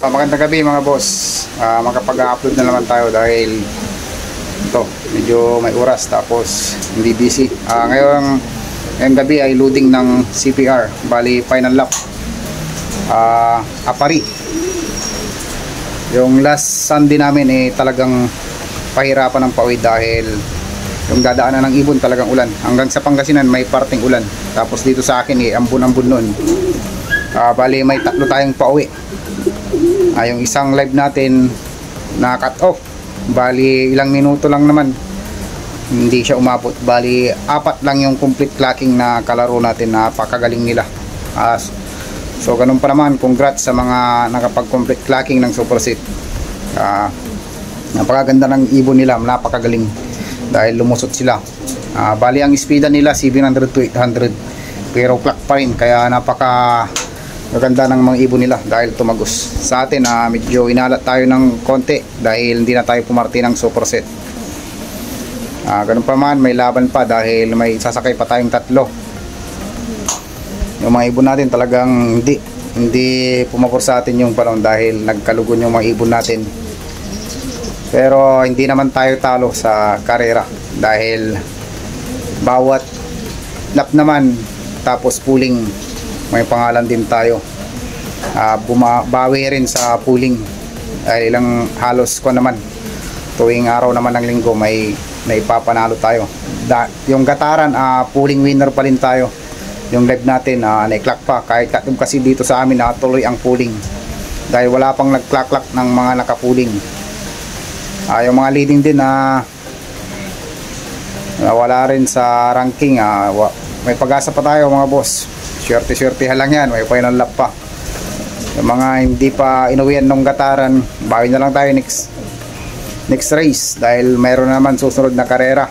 Magandang gabi mga boss. Makapag-upload na naman tayo dahil ito, medyo may oras tapos hindi busy. Ngayong gabi ay loading ng CPR, bali final lap. Apari. Yung last Sunday namin talagang pahirapan ng pauwi dahil yung dadaanan ng ibon talagang ulan. Hanggang sa Pangasinan may parting ulan. Tapos dito sa akin ambon-ambon nun. Bali may tatlo tayong pauwi. Yung isang live natin na cut off, bali ilang minuto lang naman, hindi siya umabot. Bali 4 lang yung complete clocking na kalaro natin. Napakagaling nila. So ganun pa naman, congrats sa mga nakapag-complete clocking ng Super Set. Napakaganda ng ibon nila, napakagaling dahil lumusot sila. Bali ang speedan nila 700 to 800 pero clock pa rin, kaya maganda ng mga ibon nila dahil tumagos. Sa atin medyo inalat tayo ng konti dahil hindi na tayo pumarti ng Super Set. Ganun pa man, may laban pa dahil may sasakay pa tayong 3. Yung mga ibon natin talagang hindi pumapor sa atin yung panahon dahil nagkalugon yung mga ibon natin. Pero hindi naman tayo talo sa karera dahil bawat lap naman tapos pulling may pangalan din tayo. Bumabawi rin sa pooling dahil ilang halos ko naman tuwing araw naman ng linggo may naipapanalo tayo. Yung gataran pooling winner pa rin tayo. Yung live natin na-clock pa kahit kasi dito sa amin tuloy ang pooling dahil wala pang nag-clock ng mga naka-pooling. Yung mga leading din wala rin sa ranking. May pag-asa pa tayo mga boss. Swerte-swertehan lang yan, may final lap pa. Yung mga hindi pa inuwian ng gataran, bawi na lang tayo next race dahil mayroon naman susunod na karera.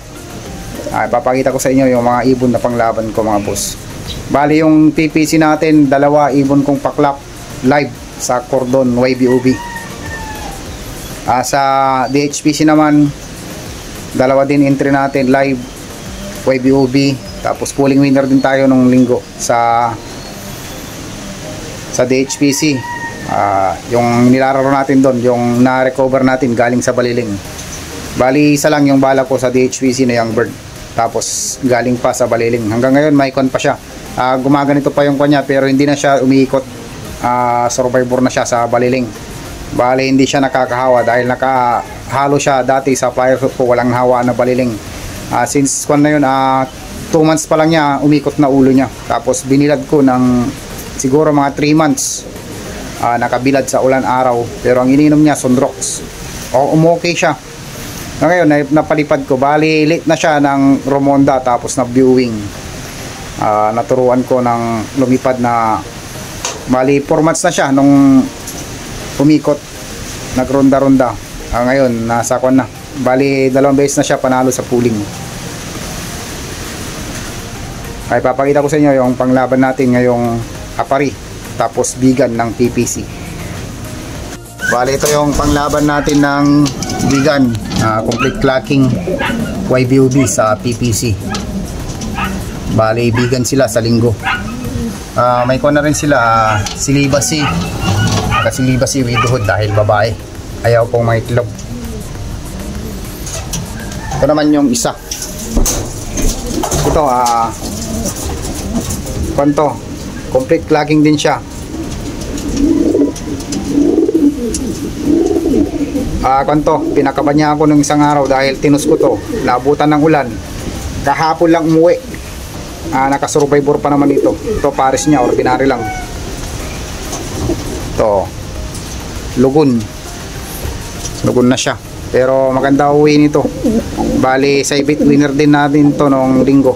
Ipapakita ko sa inyo yung mga ibon na panglaban ko mga boss. Bali yung TPC natin, 2 ibon kong paklak live sa Cordon YBOB. Sa DHPC naman 2 din entry natin live YBOB. Tapos pooling winner din tayo nung linggo sa DHPC. Yung nilalaro natin doon, yung na-recover natin galing sa Baliling. Bali isa lang yung bala ko sa DHPC na Young Bird. Tapos galing pa sa Baliling. Hanggang ngayon may con pa siya. Gumaganito pa yung kanya pero hindi na siya umiikot. Survivor na siya sa Baliling. Bali hindi siya nakakahawa dahil nakahalo siya dati sa flyer hook ko, walang hawa na Baliling. Since kon na yun 2 months pa lang niya umikot na ulo niya. Tapos binilad ko ng siguro mga 3 months. Nakabilad sa ulan araw. Pero ang ininom niya Sunrox. Okay siya. Ngayon napalipad ko. Bali late na siya ng Romonda tapos na viewing. Naturuan ko ng lumipad na bali 4 months na siya nung umikot. Nagronda-ronda. Ngayon nasa kon na. Bali 2 beses na siya panalo sa pooling. Ay papakita ko sa inyo yung panglaban natin ngayong Apari tapos bigan ng PPC. Bali ito yung panglaban natin ng bigan, complete clocking YBOB sa PPC. Bali bigan sila sa linggo. May ko na rin sila silibasi. Kasilibasi widowhood dahil babae. Ayaw pong may itlog. Ito naman yung isa. Ito konto, complete clocking din siya. Konto, pinakaban niya ako nung isang araw dahil tinus ko to, naabutan ng ulan. Kahapon lang umuwi. Nakasurvivor pa naman ito. Ito pares niya, ordinary lang. Ito lugon na siya pero maganda uwi nito. Bali sa ibit winner din natin to nung linggo.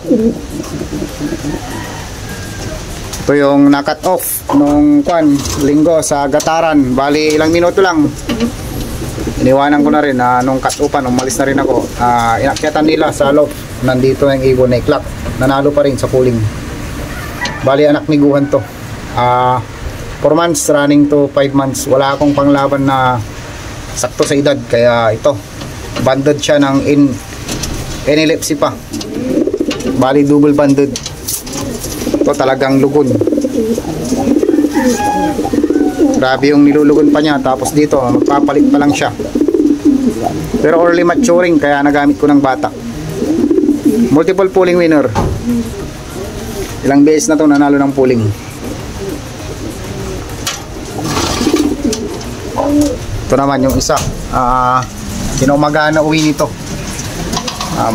Ito yung na-cut off nung linggo sa gataran. Bali ilang minuto lang. Iniwanan ko na rin nung cut offan, umalis na rin ako. Inakyatan nila sa loft. Nandito yung ibon na clock. Nanalo pa rin sa pooling. Bali anak ni Guhan to. 4 months running to 5 months. Wala akong panglaban na sakto sa edad. Kaya ito, banded siya ng epilepsy pa. Bali double banded. Ito talagang lugon. Grabe yung nilulugon pa niya. Tapos dito, magpapalit pa lang siya. Pero early maturing, kaya nagamit ko ng bata. Multiple pulling winner. Ilang beses na to nanalo ng pulling. Ito naman yung isa. Kinaumaga na uwi nito.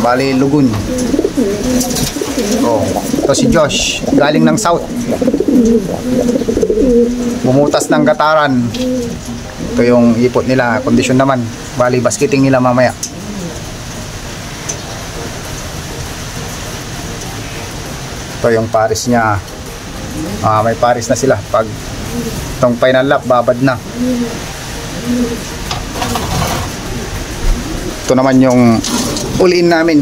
Bali lugun. Oh, ito si Josh, galing ng South. Bumutas ng gataran. Ito yung ipot nila, kondisyon naman. Bali basketing nila mamaya. Ito yung paris niya. May paris na sila. Pag itong final lap, babad na. Ito naman yung all-in namin.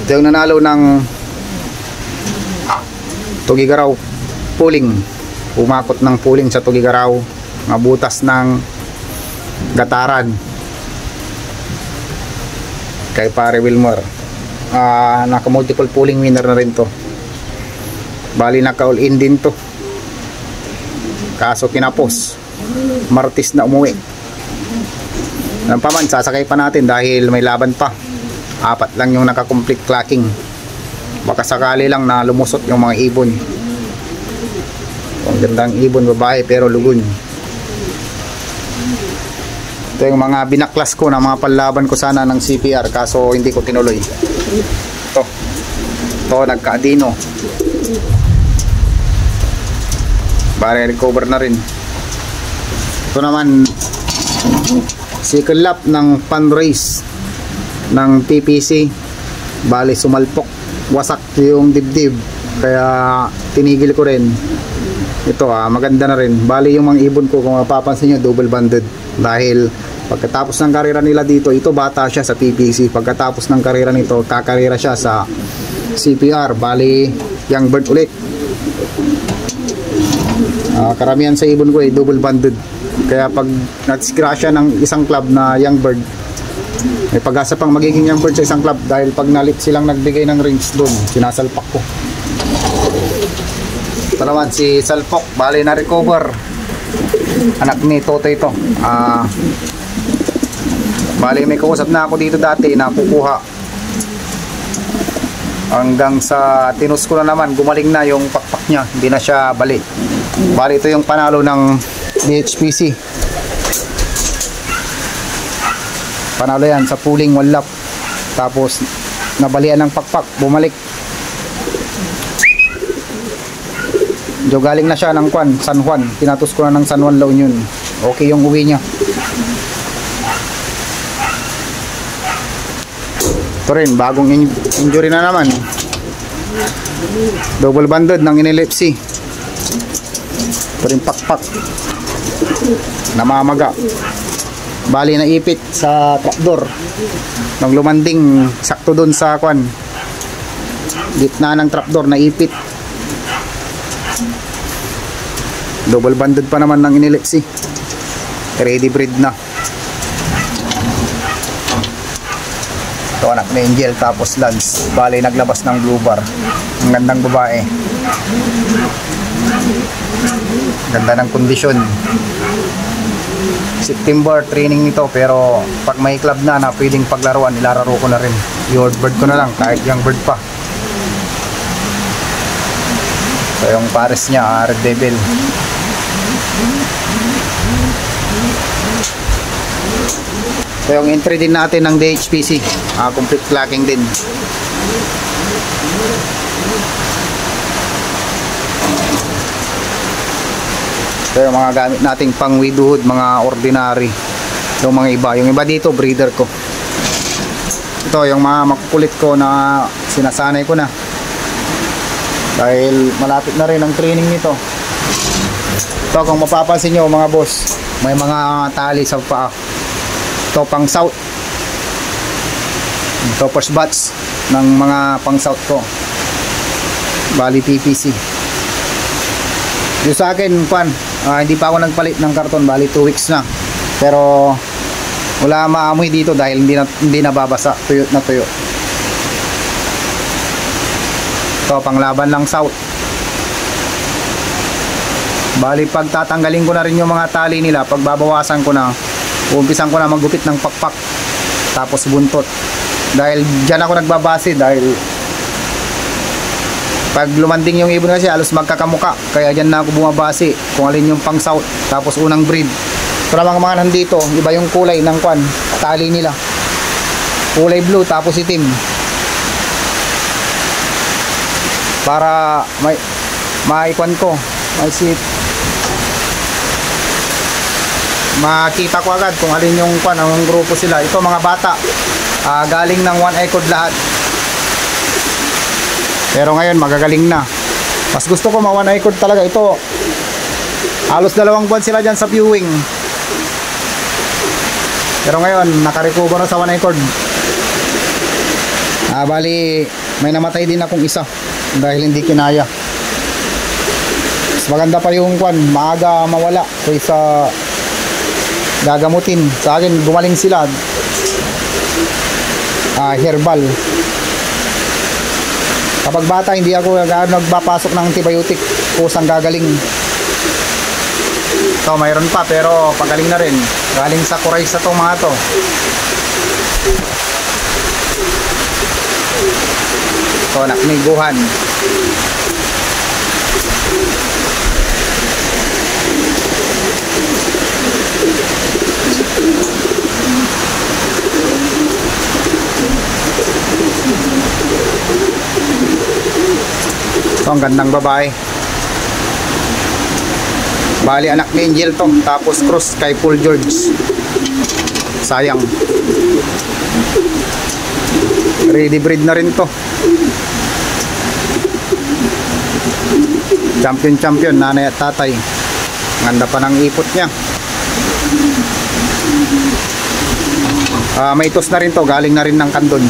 Ito yung nanalo ng Tugigaraw pulling. Umakot ng pulling sa Tugigaraw. Mabutas ng gataran kay pare Wilmer. Naka multiple pulling winner na rin to. Bali naka all-in din to. Kaso kinapos. Martis na umuwi. Alam pa man, sasakay pa natin dahil may laban pa. 4 lang yung naka-complete clacking. Baka sakali lang na lumusot yung mga ibon. Ang gandang ibon babae pero lugun. Ito yung mga binaklas ko na mga panlaban ko sana ng CPR kaso hindi ko tinuloy. Ito nagka-adino. Bari recover na rin. Ito naman second lap ng pan race ng PPC. Bali sumalpok, wasak yung dibdib, kaya tinigil ko rin. Ito maganda na rin. Bali yung mga ibon ko, kung mapapansin nyo, double banded. Dahil pagkatapos ng karera nila dito, ito bata siya sa PPC. Pagkatapos ng karera nito, kakarera siya sa CPR. Bali young bird ulit. Karamihan sa ibon ko double banded. Kaya pag natisgrasya ng isang club na young bird, may pag-asa pang magiging young bird sa isang club dahil pag nalit silang nagbigay ng rings doon, sinasalpak ko. Ito naman si Salpok, bali na recover. Anak ni Toto ito. Bali may kausap na ako dito dati na kukuha. Hanggang sa tinus ko na naman, gumaling na yung pakpak niya, hindi na siya bali. Bali ito yung panalo ng DHPC. Panalo yan sa pulling 1 lap. Tapos nabalian ng pakpak, bumalik. Jo, galing na siya ng San Juan. Tinatus ko na ng San Juan La Union. Okay yung uwi niya. Ito rin, bagong injury na naman. Double banded ng inelipsi. Ito rin pakpak. Namamaga. Bali na ipit sa trapdoor. Nang lumanding sakto doon sa gitna ng trapdoor na ipit. Double banded pa naman ng inelipsi. Ready breed na. Ito anak ni Angel tapos Lance. Bali naglabas ng blue bar. Ang gandang babae. Ganda ng kondisyon. September training nito, pero pag may club na pwedeng paglaruan, ilararo ko na rin. Your bird ko na lang kahit young bird pa. So yung pares niya, Red Devil. So yung entry din natin ng DHPC, complete clacking din. So yung mga gamit nating pang widowhood, mga ordinary. Yung mga iba, yung iba dito breeder ko. Ito yung mga makukulit ko na sinasanay ko na. Dahil malapit na rin ang training nito. Ito kung mapapansin nyo mga boss, may mga tali sa paa. Ito pang south. Ito first batch ng mga pang south ko. Bali PPC. Yung sa akin hindi pa ako nagpalit ng karton, bali 2 weeks na. Pero wala maamoy dito dahil hindi nababasa, tuyo na tuyo. Ito pang laban lang south. Bali pag tatanggalin ko na rin yung mga tali nila, pag babawasan ko na, uumpisan ko na maggupit ng pakpak tapos buntot. Dahil dyan ako nagbabase, dahil pag lumanding yung ibon kasi halos magkakamuka, kaya dyan na ako bumabase kung alin yung pang south tapos unang breed. Ito namang mga nandito, iba yung kulay ng kwan, tali nila, kulay blue tapos itim, para may maikwan ko, makita ko agad kung alin yung kwan, ang grupo sila. Ito mga bata, galing ng one-eye code lahat, pero ngayon magagaling na. Mas gusto ko mga one-eye code talaga. Ito halos 2 buwan sila dyan sa viewing, pero ngayon nakarecover na sa one-eye code. Bali may namatay din akong isa dahil hindi kinaya. Mas maganda pa yung kwan, maaga mawala kaysa gagamutin. Sa akin gumaling sila, herbal. Kapag bata hindi ako nagpapasok ng antibiotic, kusang gagaling. So mayroon pa, pero pagaling na rin, galing sa kuray sa itong mga to. So nakniguhan. So ang gandang babae. Bali anak ni Angel to, tapos cross kay Paul George. Sayang. Ready breed na rin to. Champion, nanay at tatay. Ganda pa ng ipot niya. May tos na rin to, galing na rin ng kandon.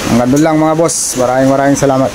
Hanggang doon lang mga boss. Maraming salamat.